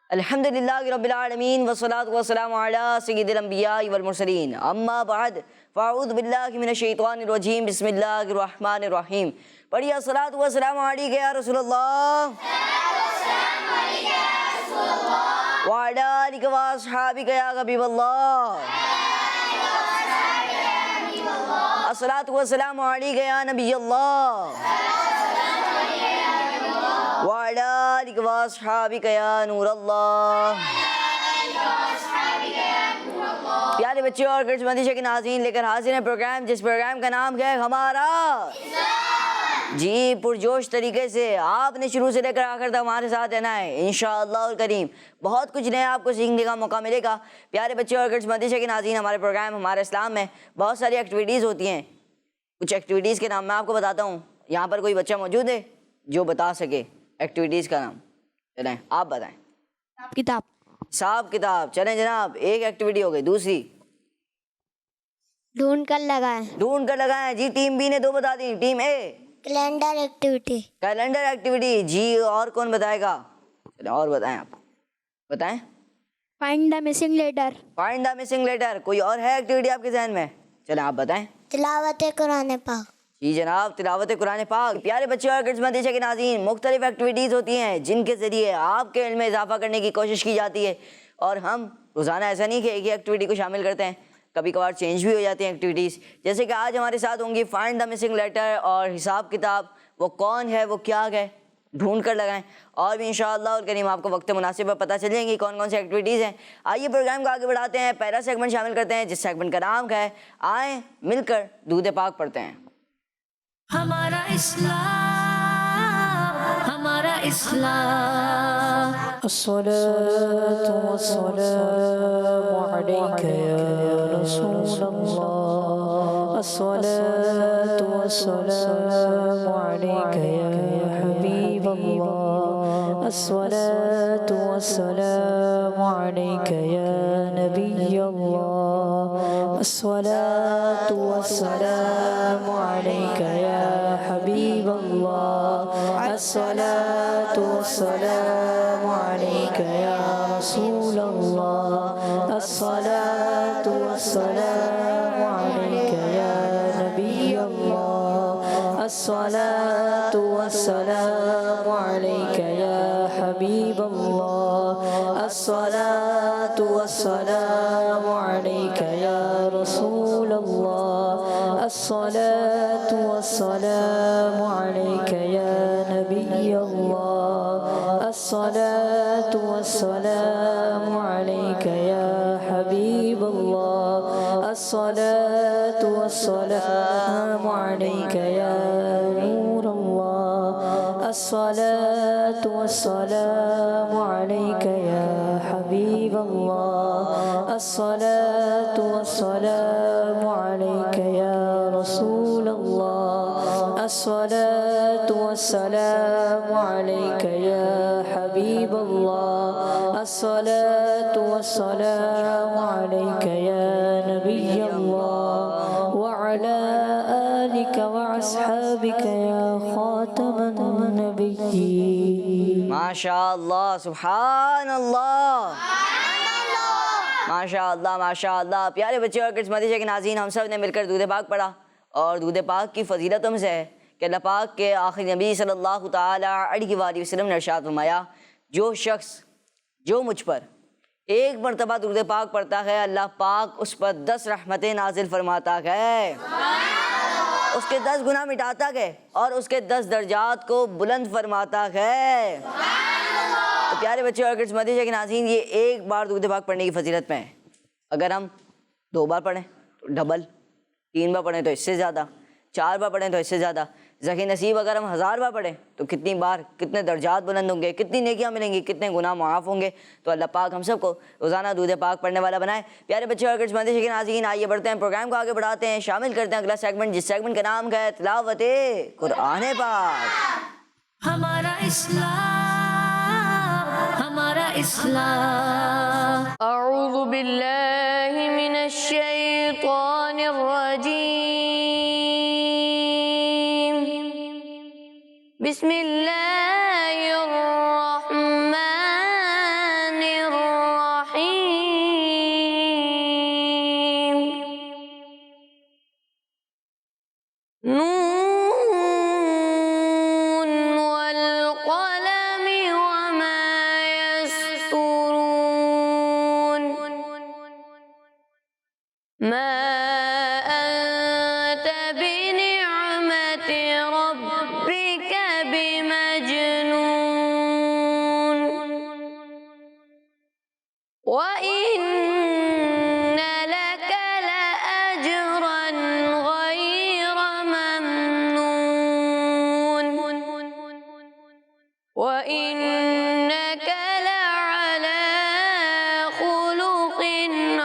الحمدللہ رب العالمین والصلاة والسلام علی سید الانبیاء والمرسلین اما بعد فاعوذ باللہ من الشیطان الرجیم بسم اللہ الرحمن الرحیم. پڑھیے الصلاۃ والسلام علیک یا رسول اللہ وعلی آلک واصحابک یا حبیب اللہ. الصلاۃ والسلام علیک یا نبی اللہ وعلی آلک واصحابک یا نور اللہ. پیارے بچے اور کرس مندیشہ کے ناظرین، لے کر حاضر ہیں پروگرام جس پروگرام کا نام ہے ہمارا. جی پرجوش طریقے سے آپ نے شروع سے لے کر آخر تک ہمارے ساتھ رہنا ہے انشاءاللہ الکریم. بہت کچھ نیا آپ کو سیکھنے کا موقع ملے گا. پیارے بچے اور کرس مندیشہ کے ناظرین، ہمارے پروگرام ہمارے اسلام میں بہت ساری ایکٹیویٹیز ہوتی ہیں. کچھ ایکٹیویٹیز کے نام میں آپ کو بتاتا ہوں. یہاں پر کوئی بچہ موجود ہے جو بتا سکے ایکٹیویٹیز کا نام؟ چلیں آپ بتائیں. کتاب. صاحب کتاب. چلیں جناب، ایک ایکٹیویٹی ہو گئی. دوسری ڈھونڈ کر لگائیں. ڈھونڈ کر لگائیں. جی ٹیم بی نے دو بتا دی. Team A calendar activity. Calendar activity. جی اور کون بتائے گا؟ چلیں اور بتائیں. آپ بتائیں. Find the missing letter. Find the missing letter. کوئی اور ہے ایکٹیویٹی آپ کے ذہن میں؟ چلیں آپ بتائیں. تلاوت قرآن پاک. جی جناب، تلاوت قرآن پاک. پیارے بچے اور کرس مندیشہ کے ناظرین، مختلف ایکٹیویٹیز ہوتی ہیں جن کے ذریعے آپ کے علم میں اضافہ کرنے کی کوشش کی جاتی ہے. اور ہم روزانہ ایسا نہیں کہ ایک ہی ایکٹیویٹی کو شامل کرتے ہیں، کبھی کبھار چینج بھی ہو جاتی ہیں ایکٹیویٹیز. جیسے کہ آج ہمارے ساتھ ہوں گی فائنڈ دا مسنگ لیٹر اور حساب کتاب. وہ کون ہے، وہ کیا ہے، ڈھونڈ کر لگائیں. اور بھی انشاءاللہ الکریم آپ کو وقت مناسب پر پتہ چل جائیں گی کون کون سی ایکٹیویٹیز ہیں. آئیے پروگرام کو آگے بڑھاتے ہیں. پہلا سیگمنٹ شامل کرتے ہیں جس سیگمنٹ کا نام ہے آئیں مل کر دودھ پاک پڑھتے ہیں. ہمارا اسلام، ہمارا اسلام. الصلاة والسلام عليك يا رسول الله. الصلاة والسلام عليك يا حبيب الله. الصلاة والسلام عليك يا نبي الله. الصلاة والسلام عليك يا حبيب الله. الصلاة والسلام عليك يا رسول الله. الصلاة والسلام عليك يا نبي الله. الصلاة والسلام عليك يا حبيب الله. الصلاة والسلام عليك يا رسول الله. الصلاة والسلام عليك يا نبي الله. الصلاة والسلام عليك يا حبيب الله. الصلاة والسلام عليك يا نور الله. الصلاة والسلام عليك يا حبيب الله. الصلاة والسلام عليك يا رسول الله. الصلاة والسلام عليك يا حبيب الله. الصلاة والسلام عليك يا نبي الله وعلى آلك وأصحابك يا خاتم النبيين. ماشاء اللہ، سبحان اللہ، ماشاء اللہ ماشاء اللہ. پیارے بچے اور کرس مندیشہ کے ناظرین، ہم سب نے مل کر دودھ پاک پڑھا. اور دودھ پاک کی فضیلتوں سے ہے کہ اللہ پاک کے آخری نبی صلی اللہ تعالیٰ علیہ وآلہ وسلم نے ارشاد فرمایا، جو شخص جو مجھ پر ایک مرتبہ درود پاک پڑھتا ہے، اللہ پاک اس پر 10 رحمتیں نازل فرماتا ہے، اس کے 10 گناہ مٹاتا ہے اور اس کے 10 درجات کو بلند فرماتا ہے. تو پیارے بچے اور کرس مندیشہ کے ناظرین، یہ ایک بار درود پاک پڑھنے کی فضیلت میں ہے. اگر ہم 2 بار پڑھیں تو ڈبل، 3 بار پڑھیں تو اس سے زیادہ، 4 بار پڑھیں تو اس سے زیادہ. زکی نصیب اگر ہم 1000 بار پڑھیں تو کتنی بار کتنے درجات بلند ہوں گے، کتنی نیکیاں ملیں گی، کتنے گناہ معاف ہوں گے۔ تو اللہ پاک ہم سب کو روزانہ درود پاک پڑھنے والا بنائے۔ پیارے بچے اور کرسمتی کے ناظرین، آئیے بڑھتے ہیں، پروگرام کو آگے بڑھاتے ہیں، شامل کرتے ہیں اگلا سیگمنٹ، جس سیگمنٹ کا نام ہے تلاوت قرآن پاک۔ ہمارا اسلام، ہمارا اسلام۔ أعوذ بالله من الشيطان الرجيم بسم الله الرحمن الرحيم نون والقلم وما يسطرون ما أنت بنعمة ربك بمجنون وإن لك لأجرا غير ممنون وإنك لعلى خلق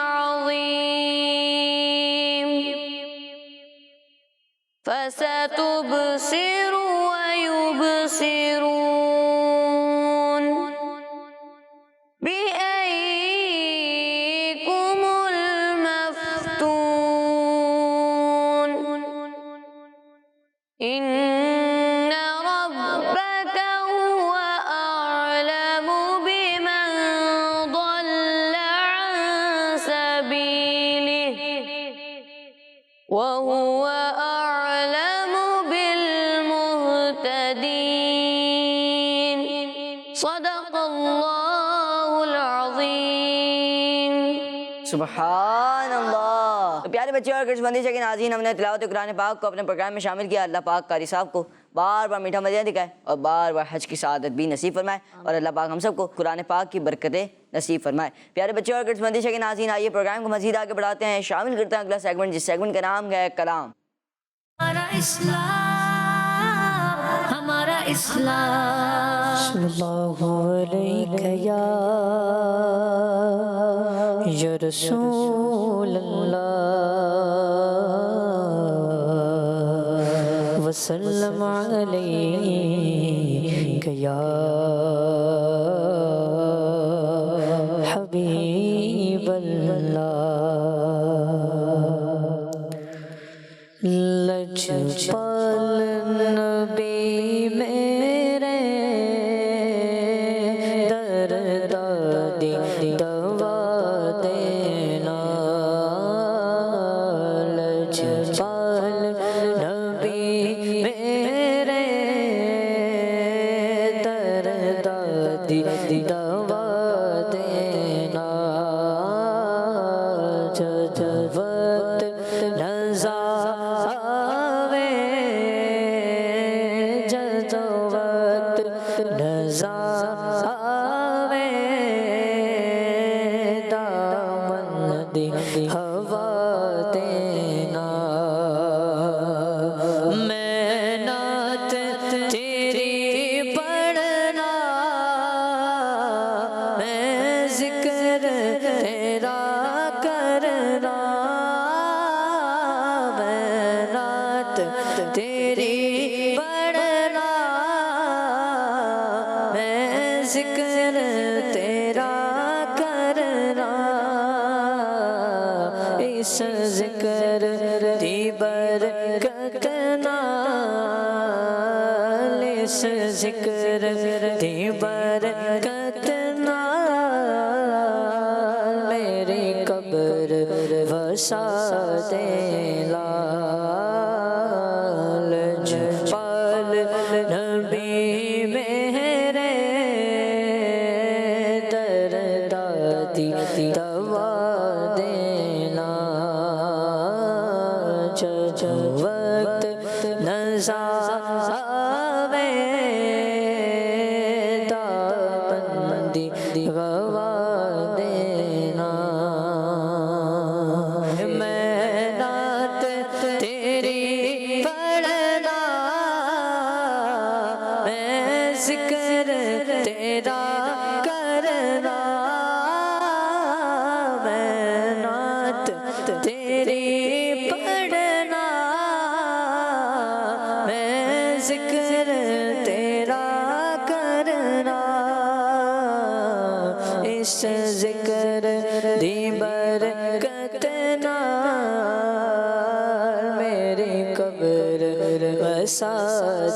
عظيم فستبصر ويبصرون بأيكم المفتون إن ربك هو أعلم بمن ضل عن سبيله وهو أعلم بالمهتدين صدق الله العظيم۔ سبحان اللہ۔ تو پیارے بچے اور کرسمتی کے ناظرین، ہم نے تلاوت قرآن پاک کو اپنے پروگرام میں شامل کیا۔ اللہ پاک قاری صاحب کو بار بار میٹھا مدینہ دکھائے اور بار بار حج کی سعادت بھی نصیب فرمائے، اور اللہ پاک ہم سب کو قرآن پاک کی برکتیں نصیب فرمائے۔ پیارے بچے اور کرسمتی کے ناظرین، آئیے پروگرام کو مزید آگے بڑھاتے ہیں، شامل کرتے ہیں اگلا سیگمنٹ، جس سیگمنٹ کا نام ہے کلام۔ ہمارا اسلام، ہمارا اسلام۔ صلی اللہ علیہ یا رسول اللہ وسلم علیک یا حبیب اللہ۔ لجپال نبی میرے درد دی دوا دینا، لجپال نبی میرے درد دی دوا دینا، جب وقت نظر آوے، جب وقت نظر آوے، دامن دی ہوا دینا، میں نعت تیری پڑھنا، میں ذکر تیرا کرنا، میں نعت تیری پڑھنا، میں ذکر تیرا کرنا، اس ذکر دی برکت نال، اس ذکر دی برکت نال میری قبر وسا دے لال، جپال نبی میرے درد دی دوا دینا، جب وقت نظر آوے، دامن دی گوا دینا، میں نعت تیری پڑھنا، ذکر تیرا کرنا میں نعت تیری پڑھنا میں ذکر تیرا کرنا اس ذکر دی برکت نال میری قبر وسا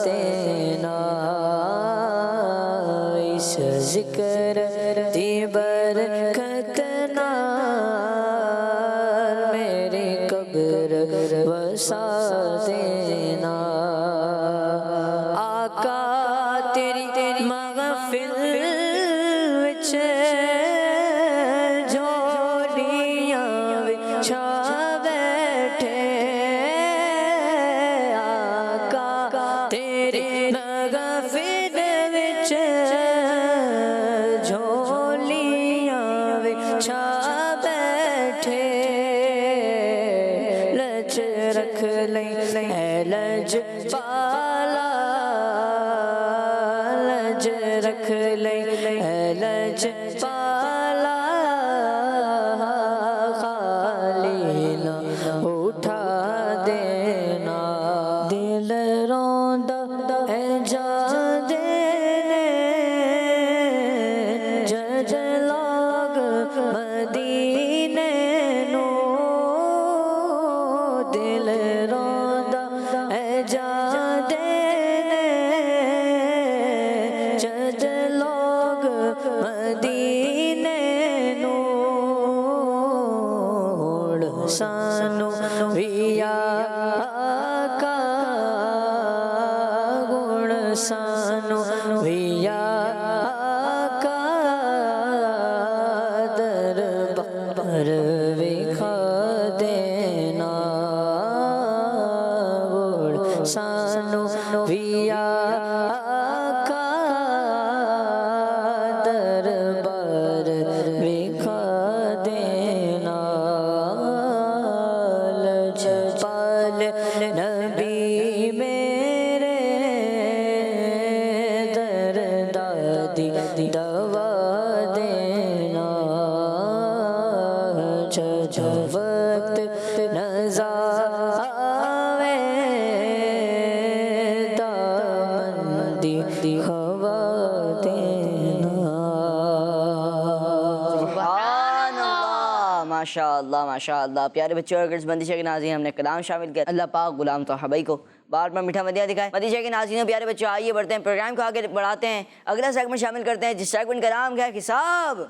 دینا اس ذکر دی برکت نال میری قبر وسا دینا آقا تیری محفل وچ جھولیاں وچھا بیٹھے آقا تیری محفل وچ جھولیاں وچھا بیٹھے لج رکھ لیں اے لج پالا لج رکھ لیں اے لج پالا خالی نہ اٹھا دینا دل روندا اے جان دینے جج لوگ مدینے نو دل روندا اے جان دینے جج لوگ مدینے نو سانو وی آقا گن سانو وی آقا دربار وکھا دینا گن سانو وی آقا دربار وکھا دینا لجپال نبی میرے دردادی دوا دینا جب وقت نظر آوے دامن دی ہوا دینا سبحان اللہ، ماشاء اللہ ماشاء اللہ۔ پیارے بچوں اور گرلز بندشہ کے ناظرین، ہم نے کلام شامل کیا۔ اللہ پاک غلام طاہر بھائی کو بار بار میٹھا مدیہ دکھائے۔ مدیشہ کے ناظرین پیارے بچوں، آئیے بڑھتے ہیں، پروگرام کو آگے بڑھاتے ہیں، اگلا سیگمنٹ شامل کرتے ہیں، جس سیگمنٹ کا نام ہے حساب۔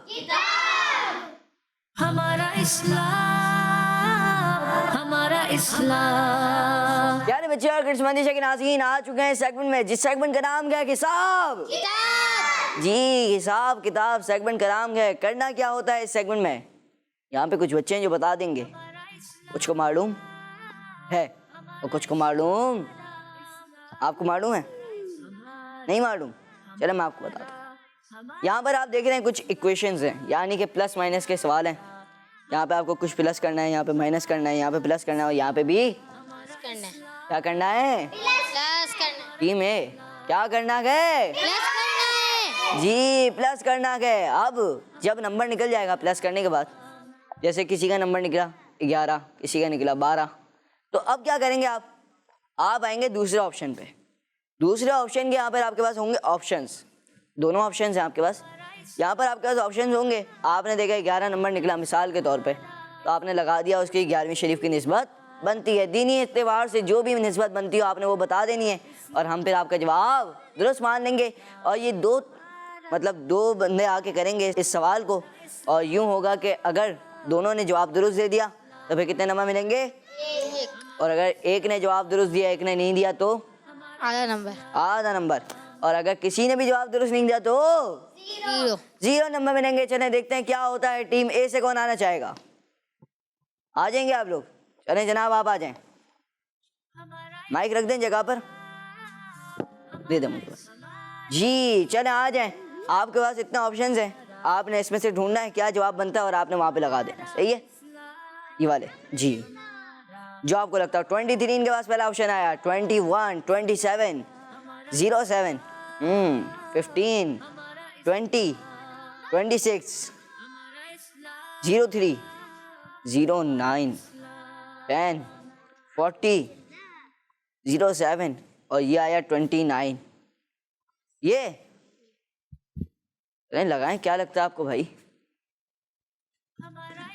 ہمارا اسلام، ہمارا اسلام، پیارے بچے اور گرلز بندشہ کے ناظرین آ چکے ہیں سیگمنٹ میں، جس سیگمنٹ کا نام ہے حساب۔ جی حساب کتاب سیگمنٹ کا نام ہے۔ کرنا کیا ہوتا ہے اس سیگمنٹ میں؟ یہاں پہ کچھ بچے ہیں جو بتا دیں گے، کچھ کو معلوم ہے اور کچھ کو معلوم۔ آپ کو معلوم ہے؟ نہیں معلوم؟ چلے میں آپ کو بتاتا ہوں۔ یہاں پر آپ دیکھ رہے ہیں کچھ ایکویشنز ہیں، یعنی کہ پلس مائنس کے سوال ہیں۔ یہاں پہ آپ کو کچھ پلس کرنا ہے، یہاں پہ مائنس کرنا ہے، یہاں پہ پلس کرنا ہے اور یہاں پہ بھی کیا کرنا ہے؟ ٹیم اے کیا کرنا ہے؟ جی پلس کرنا ہے۔ اب جب نمبر نکل جائے گا پلس کرنے کے بعد، جیسے کسی کا نمبر نکلا 11، کسی کا نکلا 12، تو اب کیا کریں گے آپ آئیں گے دوسرے آپشن پہ۔ دوسرے آپشن کے یہاں پر آپ کے پاس ہوں گے آپشنز، دونوں آپشنز ہیں آپ کے پاس۔ یہاں پر آپ کے پاس آپشنز ہوں گے، آپ نے دیکھا 11 نمبر نکلا مثال کے طور پہ، تو آپ نے لگا دیا اس کی 11ویں شریف کی نسبت بنتی ہے۔ دینی اعتبار سے جو بھی نسبت بنتی ہو آپ نے وہ بتا دینی ہے، اور ہم پھر آپ کا جواب درست مان لیں گے۔ اور یہ دو بندے آ کے کریں گے اس سوال کو، اور یوں ہوگا کہ اگر دونوں نے جواب درست دے دیا تو پھر کتنے نمبر ملیں گے؟ اور اگر ایک نے جواب درست دیا ایک نے نہیں دیا تو آدھا نمبر، اور اگر کسی نے بھی جواب درست نہیں دیا تو 0 نمبر ملیں گے۔ چلیں دیکھتے ہیں کیا ہوتا ہے۔ ٹیم اے سے کون آنا چاہے گا؟ آ جائیں گے آپ لوگ؟ چلیں جناب آپ آ جائیں، مائک رکھ دیں جگہ پر، دے دیں مجھے بس۔ جی چلیں آ جائیں، آپ کے پاس اتنے آپشنز ہیں، آپ نے اس میں سے ڈھونڈنا ہے کیا جواب بنتا ہے اور آپ نے وہاں پہ لگا دینا ہے، صحیح ہے؟ یہ والے جی جو آپ کو لگتا ہے 23 ان کے پاس پہلا آپشن آیا، 21 27 07 15, 20, 26, 03, 09, 10, 40, 07 اور یہ آیا 29. یہ لگائیں, کیا لگتا ہے آپ کو بھائی؟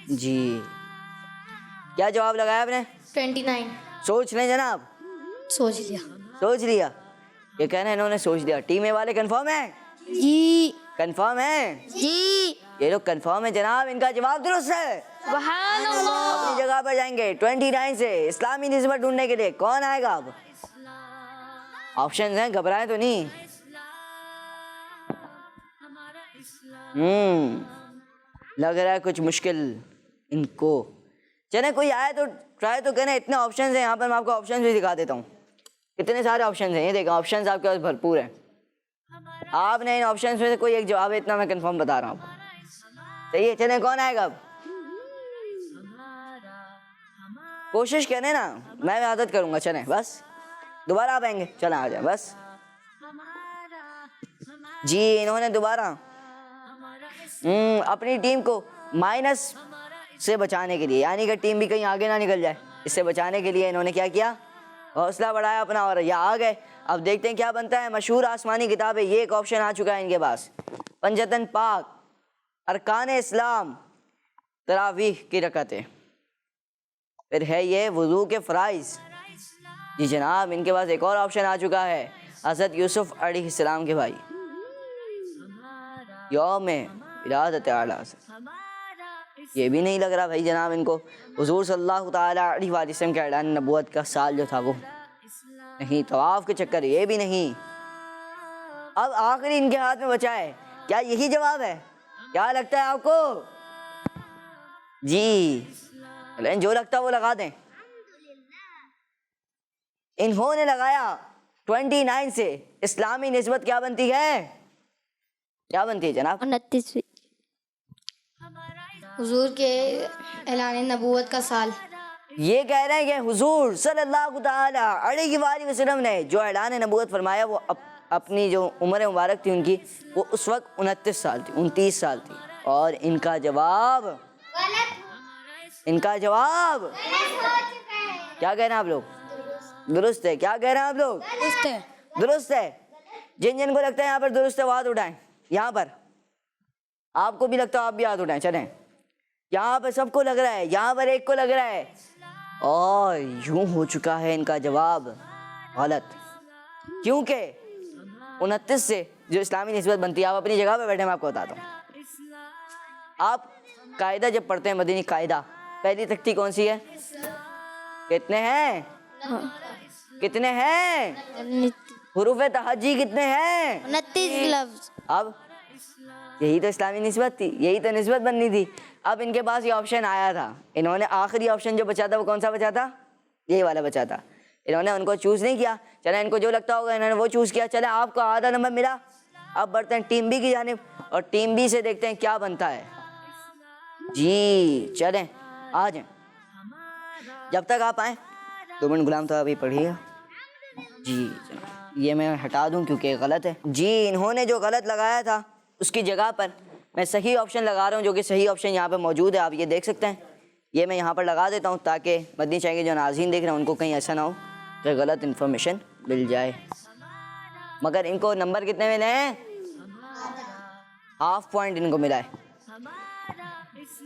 جی کیا جواب لگایا آپ نے؟ 29. سوچ لیں جناب. سوچ لیا. سوچ لیا. یہ کہنا ہے انہوں نے سوچ لیا. ٹیم اے والے کنفرم ہیں؟ جی. کنفرم ہیں؟ جی. یہ لوگ کنفرم ہے جناب, ان کا جواب درست ہے. سبحان اللہ. اپنی جگہ پر جائیں گے 29 سے اسلامی نسبت ڈھونڈنے کے لیے. کون آئے گا اب؟ آپشنز ہیں, گھبرائیں تو نہیں. لگ رہا ہے کچھ مشکل ان کو. چلیں کوئی آئے تو ٹرائی تو کریں. اتنے آپشنز ہیں یہاں پر, میں آپ کو آپشنز بھی دکھا دیتا ہوں. کتنے سارے آپشنز ہیں, یہ دیکھیں آپشنز آپ کے پاس بھرپور ہیں. آپ نے ان آپشنز میں سے کوئی ایک جواب ہے, اتنا میں کنفرم بتا رہا ہوں. صحیح ہے, چلیں کون آئے گا اب؟ کوشش کریں نا, میں عادت کروں گا. چلیں بس دوبارہ آپ آئیں گے. چلیں آ جائیں بس. جی انہوں نے دوبارہ اپنی ٹیم کو مائنس سے بچانے کے لیے, یعنی کہ ٹیم بھی کہیں آگے نہ نکل جائے, اس سے بچانے کے لیے انہوں نے کیا کیا؟ حوصلہ بڑھایا اپنا اور یہ آ گئے. اب دیکھتے ہیں کیا بنتا ہے. مشہور آسمانی کتاب ہے, یہ ایک آپشن آ چکا ہے ان کے پاس. پنجتن پاک, ارکان اسلام, تراویح کی رکعتیں. پھر ہے یہ وضو کے فرائض. جی جناب ان کے پاس ایک اور آپشن آ چکا ہے, حضرت یوسف علیہ السلام کے بھائی, یوم ولادت اعلیٰ. یہ بھی نہیں لگ رہا بھائی جناب ان کو. حضور صلی اللہ تعالیٰ علیہ وآلہ وسلم کے اعلان نبوت کا سال جو تھا وہ نہیں. طواف کے چکر یہ بھی نہیں. اب آخری ان کے ہاتھ میں بچا ہے. کیا یہی جواب ہے؟ کیا لگتا ہے آپ کو؟ جی جو لگتا ہے وہ لگا دیں. انہوں نے لگایا 29 سے اسلامی نسبت کیا بنتی ہے؟ کیا بنتی ہے جناب؟ 29. حضور کے اعلان نبوت کا سال. یہ کہہ رہے ہیں کہ حضور صلی اللہ تعالی علیہ وآلہ وسلم نے جو اعلان نبوت فرمایا وہ اپنی جو عمر مبارک تھی ان کی, وہ اس وقت 29 سال تھی, 29 سال تھی. اور ان کا جواب کیا کہہ رہے ہیں آپ لوگ؟ درست ہے. کیا کہہ رہے ہیں آپ لوگ؟ درست ہے. جن جن کو لگتا ہے یہاں پر درست ہے وہ ہاتھ اٹھائیں. یہاں پر آپ کو بھی لگتا ہے آپ بھی ہاتھ اٹھائیں. چلیں یہاں پہ سب کو لگ رہا ہے, یہاں پر ایک کو لگ رہا ہے, اور یوں ہو چکا ہے ان کا جواب غلط. کیونکہ 29 سے جو اسلامی نسبت بنتی ہے, آپ اپنی جگہ پہ بیٹھے, میں آپ کو بتاتا ہوں. آپ قاعدہ جب پڑھتے ہیں مدنی قاعدہ, پہلی تختی کون سی ہے؟ کتنے ہیں؟ کتنے ہیں؟ حروف تہجی کتنے ہیں؟ 29 لفظ. اب یہی تو اسلامی نسبت تھی, یہی تو نسبت بننی تھی. اب ان کے پاس یہ آپشن آیا تھا, انہوں نے آخری آپشن جو بچا تھا وہ کون سا بچا تھا؟ یہی والا بچا تھا. انہوں نے ان کو چوز نہیں کیا. چلیں ان کو جو لگتا ہوگا انہوں نے وہ چوز کیا. چلیں آپ کو آدھا نمبر ملا. اب بڑھتے ہیں ٹیم بی کی جانب, اور ٹیم بی سے دیکھتے ہیں کیا بنتا ہے. جی چلیں آ جائیں. جب تک آپ آئیں 2 منٹ غلام تو ابھی پڑھیے گا. جی یہ میں ہٹا دوں کیونکہ غلط ہے. جی انہوں نے جو غلط لگایا تھا اس کی جگہ پر میں صحیح آپشن لگا رہا ہوں, جو کہ صحیح آپشن یہاں پہ موجود ہے, آپ یہ دیکھ سکتے ہیں. یہ میں یہاں پر لگا دیتا ہوں تاکہ مدنی چینل کے جو ناظرین دیکھ رہے ہیں ان کو کہیں ایسا نہ ہو کہ غلط انفارمیشن مل جائے. مگر ان کو نمبر کتنے ملے ہیں؟ ½ پوائنٹ ان کو ملا ہے,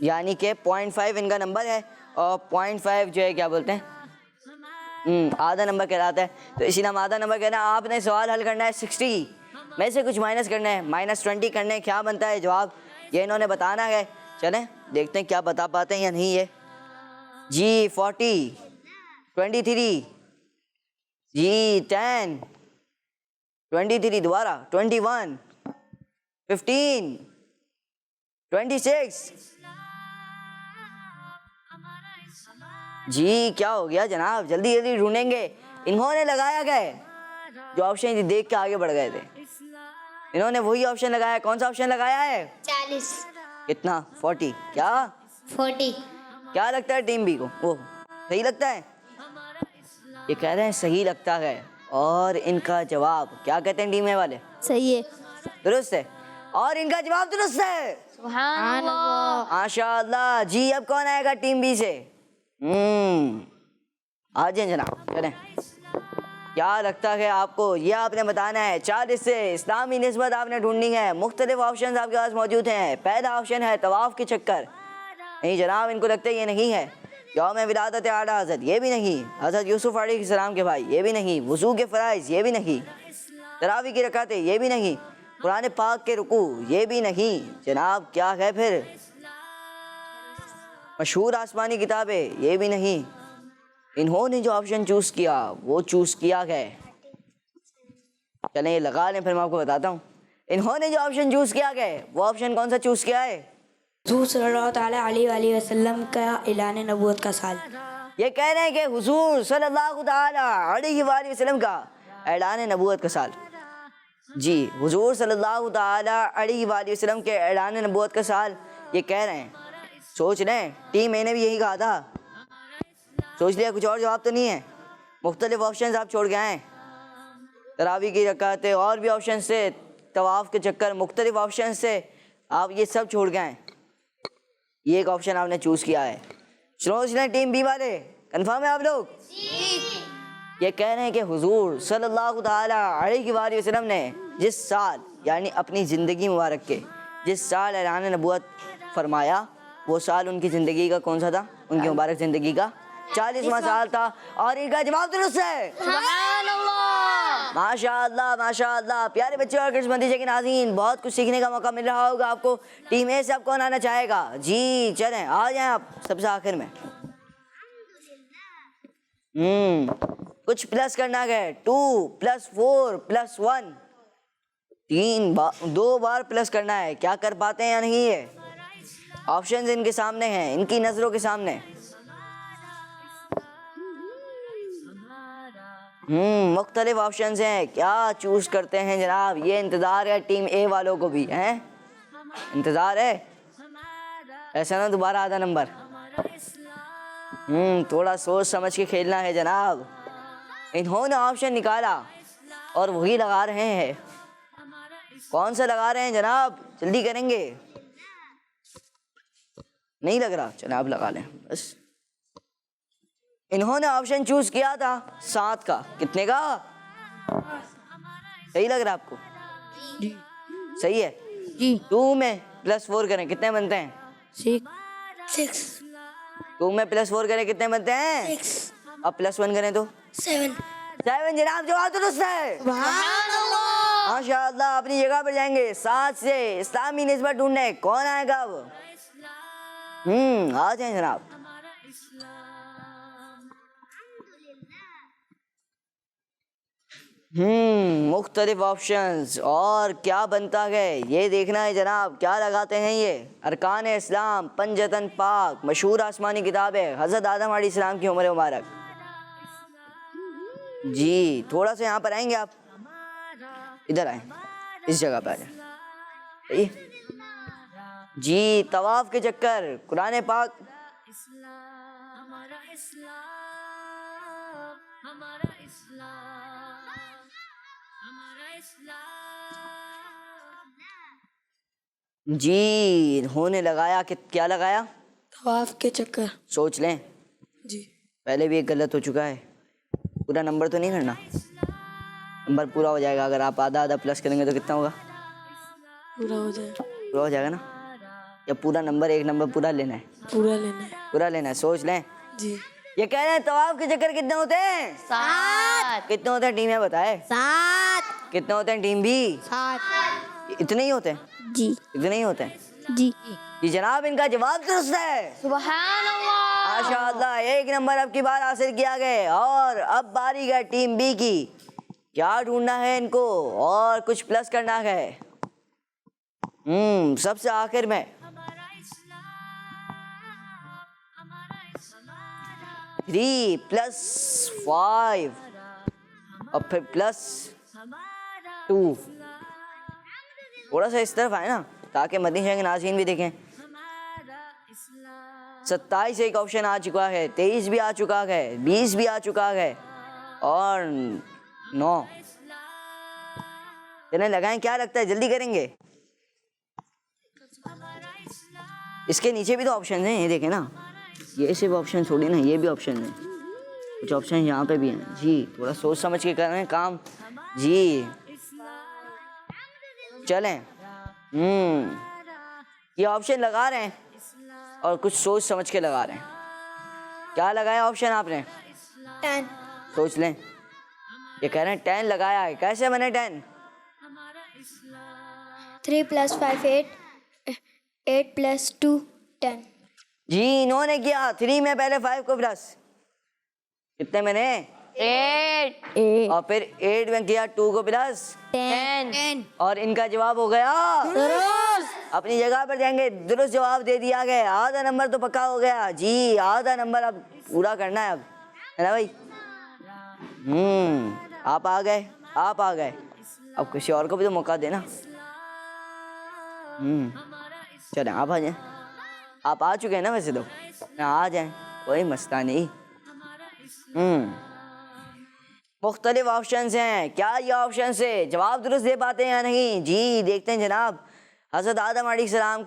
یعنی کہ 0.5 ان کا نمبر ہے, اور 0.5 جو ہے کیا بولتے ہیں آدھا نمبر کہلاتا ہے. تو اسی نام آدھا نمبر کہنا ہے. آپ نے سوال حل کرنا ہے 60 میں سے کچھ مائنس کرنا ہے, -20 کرنے. کیا بنتا ہے جواب یہ انہوں نے بتانا ہے. چلیں دیکھتے ہیں کیا بتا پاتے ہیں یا نہیں. یہ جی 40, 23, جی 10, 23 دوبارہ 21, 15, 26. جی کیا ہو گیا جناب؟ جلدی جلدی ڈھونڈیں گے. انہوں نے لگایا گئے جو آپشن دیکھ کے آگے بڑھ گئے تھے, انہوں نے وہی آپشن لگایا. کون سا آپشن لگایا ہے؟ 40. کتنا؟ 40. کیا 40. کیا لگتا ہے ٹیم بی کو؟ وہ صحیح لگتا ہے. یہ کہہ رہے ہیں صحیح لگتا ہے, اور ان کا جواب کیا کہتے ہیں ٹیم اے والے؟ صحیح ہے. درست ہے. اور ان کا جواب درست ہے. سبحان اللہ. ماشاء اللہ. جی اب کون آئے گا ٹیم بی سے؟ آ جائیں جناب چلیں. کیا لگتا ہے آپ کو؟ یہ آپ نے بتانا ہے. 40 سے اسلامی نسبت آپ نے ڈھونڈنی ہے. مختلف آپشنز آپ کے پاس موجود ہیں. پہلا آپشن ہے طواف کے چکر. نہیں جناب ان کو لگتا ہے یہ نہیں ہے. یوم ولادت اعلیٰ حضرت یہ بھی نہیں. حضرت یوسف علیہ السلام کے بھائی یہ بھی نہیں. وضو کے فرائض یہ بھی نہیں. تراویح کی رکعتیں یہ بھی نہیں. قرآن پاک کے رکوع یہ بھی نہیں. جناب کیا ہے پھر؟ مشہور آسمانی کتابیں یہ بھی نہیں. انہوں نے جو آپشن چوز کیا وہ چوز کیا گیا. چلیں یہ لگا لیں پھر میں آپ کو بتاتا ہوں. انہوں نے جو آپشن چوز کیا گیا وہ آپشن کون سا چوز کیا ہے؟ حضور صلی اللہ تعالیٰ علیہ وسلم کا اعلان نبوت کا سال. یہ کہہ رہے ہیں کہ حضور صلی اللہ تعالیٰ علیہ وآلہ وسلم کا اعلان نبوت کا سال. جی حضور صلی اللہ تعالیٰ علیہ وآلہ وسلم کے اعلان نبوت کا سال یہ کہہ رہے ہیں. سوچ لیں ٹیم اے نے بھی یہی کہا تھا. سوچ لیا کچھ اور جواب تو نہیں ہے. مختلف آپشنز آپ چھوڑ کے آئے. تراویح کی رکعتیں اور بھی آپشن سے. طواف کے چکر مختلف آپشن سے آپ یہ سب چھوڑ کے آئے. یہ ایک آپشن آپ نے چوز کیا ہے. سوچ لیں ٹیم بی والے کنفرم ہے آپ لوگ؟ یہ کہہ رہے ہیں کہ حضور صلی اللہ تعالیٰ علیہ وآلہ وسلم نے جس سال یعنی اپنی زندگی مبارک کے جس سال اعلان نبوت فرمایا وہ سال ان کی زندگی کا کون سا تھا؟ ان کی مبارک زندگی کا 40واں سال تھا. اور ان کا جواب درست ہے. سبحان اللہ. ماشاء اللہ ماشاء اللہ. پیارے بچے اور کرسمس مدیجے کے ناظرین بہت کچھ سیکھنے کا موقع مل رہا ہوگا آپ کو. ٹیم اے سے اب کون آنا چاہے گا؟ جی چلیں آ جائیں آپ سب سے آخر میں. کچھ پلس کرنا ہے. 2 + 4 + 1 2 بار پلس کرنا ہے. کیا کر پاتے ہیں یا نہیں؟ ہے آپشنز ان کے سامنے ہیں ان کی نظروں کے سامنے. مختلف آپشنز ہیں. کیا چوز کرتے ہیں جناب؟ یہ انتظار ہے ٹیم اے والوں کو بھی ہیں. انتظار ہے. ایسا نہ دوبارہ آدھا نمبر. تھوڑا سوچ سمجھ کے کھیلنا ہے جناب. انہوں نے آپشن نکالا اور وہی لگا رہے ہیں. کون سا لگا رہے ہیں جناب؟ جلدی کریں گے. نہیں لگ رہا؟ چلیں آپ لگا لیں بس. انہوں نے آپشن چوز کیا تھا 7 کا. کتنے کا؟ صحیح لگ رہا ہے آپ کو؟ صحیح ہے. جی 2 میں +4 کریں کتنے بنتے ہیں؟ 6. 2 میں +4 کریں کتنے بنتے ہیں؟ اب +1 کریں تو 7. 7. جناب جواب درست ہے. سبحان اللہ. ماشاء اللہ. اپنی جگہ پر جائیں گے. 7 سے اسلامی نسبت ڈھونڈنے کون آئے گا اب؟ آ جائیں جناب. مختلف آپشنز اور کیا بنتا ہے یہ دیکھنا ہے جناب. کیا لگاتے ہیں یہ؟ ارکان اسلام، پنجتن پاک، مشہور آسمانی کتابیں، حضرت آدم علیہ السلام کی عمر مبارک. جی تھوڑا سا یہاں پر آئیں گے آپ. ادھر آئیں اس جگہ پہ آ جائیں. جی طواف کے چکر قرآن پاک. جی انہوں نے لگایا کہ کیا لگایا؟ طواف کے چکر. سوچ لیں. جی پہلے بھی ایک غلط ہو چکا ہے. پورا نمبر تو نہیں کرنا. نمبر پورا ہو جائے گا. اگر آپ آدھا آدھا پلس کریں گے تو کتنا ہوگا؟ پورا ہو جائے. پورا ہو جائے گا نا. یا پورا نمبر ایک نمبر پورا لینا ہے؟ پورا لینا ہے. پورا لینا ہے. سوچ لیں. جی یہ کہہ رہے ہیں طواف کے چکر کتنے ہوتے ہیں؟ 7. کتنے ہوتے ہیں ٹیم اے بتائے؟ 7. کتنے ہوتے ہیں ٹیم بی؟ 7. اتنے ہی ہوتے ہیں. جی اتنے ہی ہوتے ہیں. جی جی جناب ان کا جواب درست ہے. سبحان اللہ. ماشاء اللہ. 1 نمبر اب کی بار حاصل کیا گیا. اور اب باری ہے ٹیم بی کی. کیا ڈھونڈنا ہے ان کو اور کچھ پلس کرنا ہے. سب سے آخر میں 3 + 5 اور پھر +2. تھوڑا سا اس طرف آئے نا تاکہ مدنی شہر کے ناظرین بھی دیکھیں. 27 ایک آپشن آ چکا ہے. 23 بھی آ چکا ہے. 20 بھی آ چکا ہے. اور 9. چلیں لگائیں, کیا لگتا ہے جلدی کریں گے؟ اس کے نیچے بھی تو آپشن ہیں, یہ دیکھیں نا, یہ صرف آپشن تھوڑی نا, یہ بھی آپشن ہیں, کچھ آپشن یہاں پہ بھی ہیں. جی تھوڑا سوچ سمجھ کے کر رہے ہیں کام. جی چلیں, یہ آپشن لگا رہے ہیں اور کچھ سوچ سمجھ کے لگا رہے ہیں. کیا لگایا آپشن آپ نے؟ 10. سوچ لیں. یہ کہہ رہے ہیں 10 لگایا ہے, کیسے بنے 10؟ 3 + 5 8. 8 + 2 10. جی انہوں نے کیا 3 میں پہلے 5 کو پلس, کتنے میں نے 8. اور پھر 8 میں کیا 2 کو پلس 10. اور ان کا جواب ہو گیا درست. اپنی جگہ پر جائیں گے, درست جواب دے دیا گیا. آدھا نمبر تو پکا ہو گیا. جی آدھا نمبر اب پورا کرنا ہے اب, ہے نا بھائی؟ آپ آ گئے, آپ آ گئے, اب کسی اور کو بھی تو موقع دینا. چلیں آپ آ جائیں, آپ آ چکے ہیں نا ویسے تو, آ جائیں کوئی مسئلہ نہیں. مختلف آپشنز ہیں, کیا یہ آپشن سے جواب درست دے پاتے ہیں یا نہیں؟ جی دیکھتے ہیں جناب. حضرت آدم علیہ السلام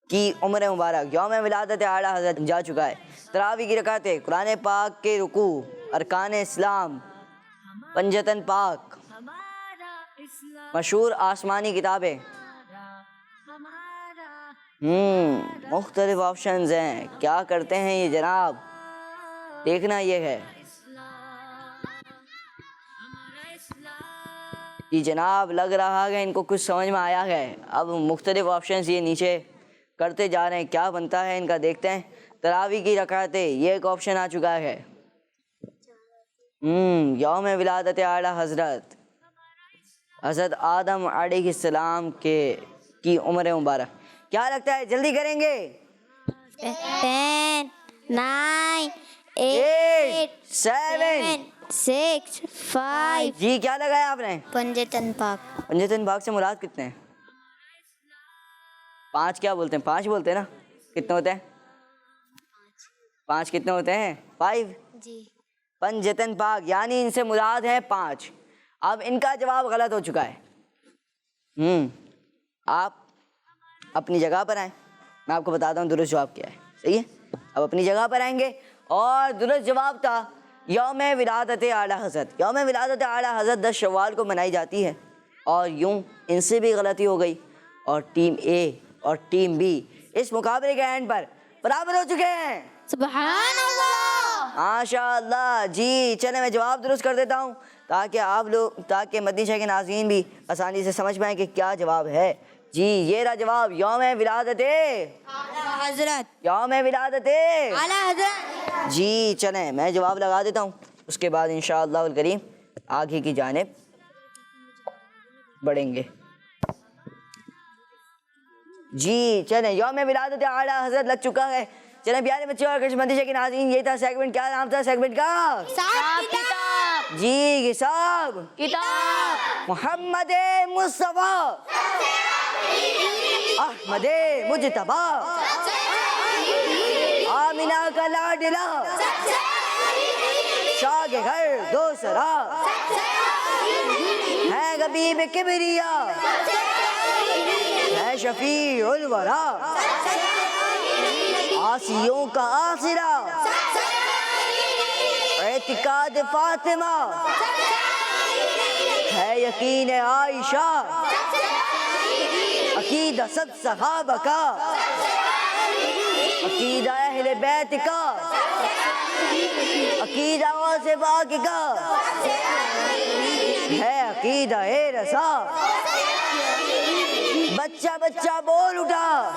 کی عمر مبارک, یوم ولادت اعلیٰ حضرت جا چکا ہے. تراویح کی رکعتیں, قرآن پاک کے رکوع, ارکان اسلام, پنجتن پاک, مشہور آسمانی کتابیں. مختلف آپشنز ہیں, کیا کرتے ہیں یہ جناب؟ دیکھنا یہ ہے. یہ جناب لگ رہا ہے ان کو کچھ سمجھ میں آیا ہے. اب مختلف آپشنز یہ نیچے کرتے جا رہے ہیں, کیا بنتا ہے ان کا دیکھتے ہیں. تراویح کی رکعتیں, یہ ایک آپشن آ چکا ہے. یوم ولادت اعلیٰ حضرت آدم علیہ السلام کی عمر مبارک. کیا لگتا ہے جلدی کریں گے؟ 10. 9. 8 7. 6. 5. جی کیا لگایا آپ نے؟ پنجتن پاک. پنجتن پاک سے مراد کتنے ہیں؟ 5 کیا بولتے ہیں؟ 5 بولتے ہیں نا. کتنے ہوتے ہیں 5؟ کتنے ہوتے ہیں 5. جی پنجتن پاک یعنی ان سے مراد ہے 5. اب ان کا جواب غلط ہو چکا ہے. آپ اپنی جگہ پر آئیں, میں آپ کو بتاتا ہوں درست جواب کیا ہے. صحیح ہے, اب اپنی جگہ پر آئیں گے اور درست جواب تھا یوم ولادت اعلیٰ حضرت. یوم ولادت اعلیٰ حضرت 10 شوال کو منائی جاتی ہے. اور یوں ان سے بھی غلطی ہو گئی اور ٹیم اے اور ٹیم بی اس مقابلے کے اینڈ پر برابر ہو چکے ہیں. سبحان اللہ. ماشاء اللہ. جی چلیں میں جواب درست کر دیتا ہوں تاکہ آپ لوگ, تاکہ مدنی شاہ کے ناظرین بھی آسانی سے سمجھ پائیں کہ کیا جواب ہے. جی یہ رہا جواب, یوم ولادت حضرت. یوم ولادت. اعلیٰ حضرت. جی چلیں میں جواب لگا دیتا ہوں, اس کے بعد انشاءاللہ الکریم آگے کی جانب بڑھیں گے. جی چلیں یوم ولادت اعلیٰ حضرت لگ چکا ہے. چلیں پیارے بچے اور کرشمندی مندی کے ناظرین, یہ تھا سیگمنٹ. کیا نام تھا سیگمنٹ کا؟ کتاب. جی حساب کتاب. محمد مصطفیٰ احمد مجتبیٰ آمینہ کا لاڈلا شاہ کے گھر دوسرا ہے حبیب کبریا ہے شفیع الورا آسیوں کا آسرا اعتقاد فاطمہ ہے یقین عائشہ عقیدہ سب صحابہ کا عقیدہ اہل بیت کا عقیدہ غوث پاک کا ہے عقیدہ رسا. بچہ بچہ بول اٹھا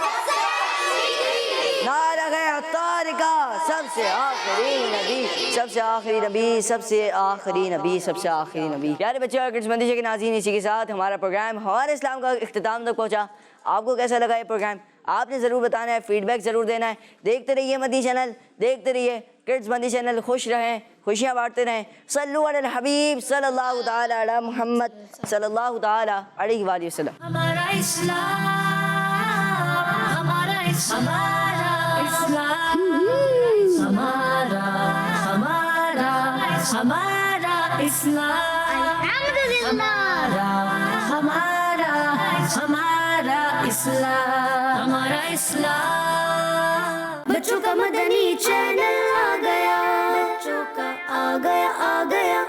نعرہ ہے عطار کا سب سے آخری نبی سب سے آخری نبی سب سے آخری نبی سب سے آخری نبی. پیارے بچے اور کرشمندی مندی کے ناظرین, اسی کے ساتھ ہمارا پروگرام ہمارے اسلام کا اختتام تک پہنچا. آپ کو کیسا لگا یہ پروگرام آپ نے ضرور بتانا ہے, فیڈ بیک ضرور دینا ہے. دیکھتے رہیے مدنی چینل, دیکھتے رہیے کرڈز مدنی چینل. خوش رہیں, خوشیاں بانٹتے رہیں. صلو علی الحبیب صلی اللہ تعالی علی محمد صلی اللہ تعالی علیہ وآلہ وسلم. ہمارا اسلام, ہمارا اسلام, ہمارا اسلام. اصلاح ہمارا اصلاح. بچوں کا مدنی چینل آ گیا, بچوں کا آ گیا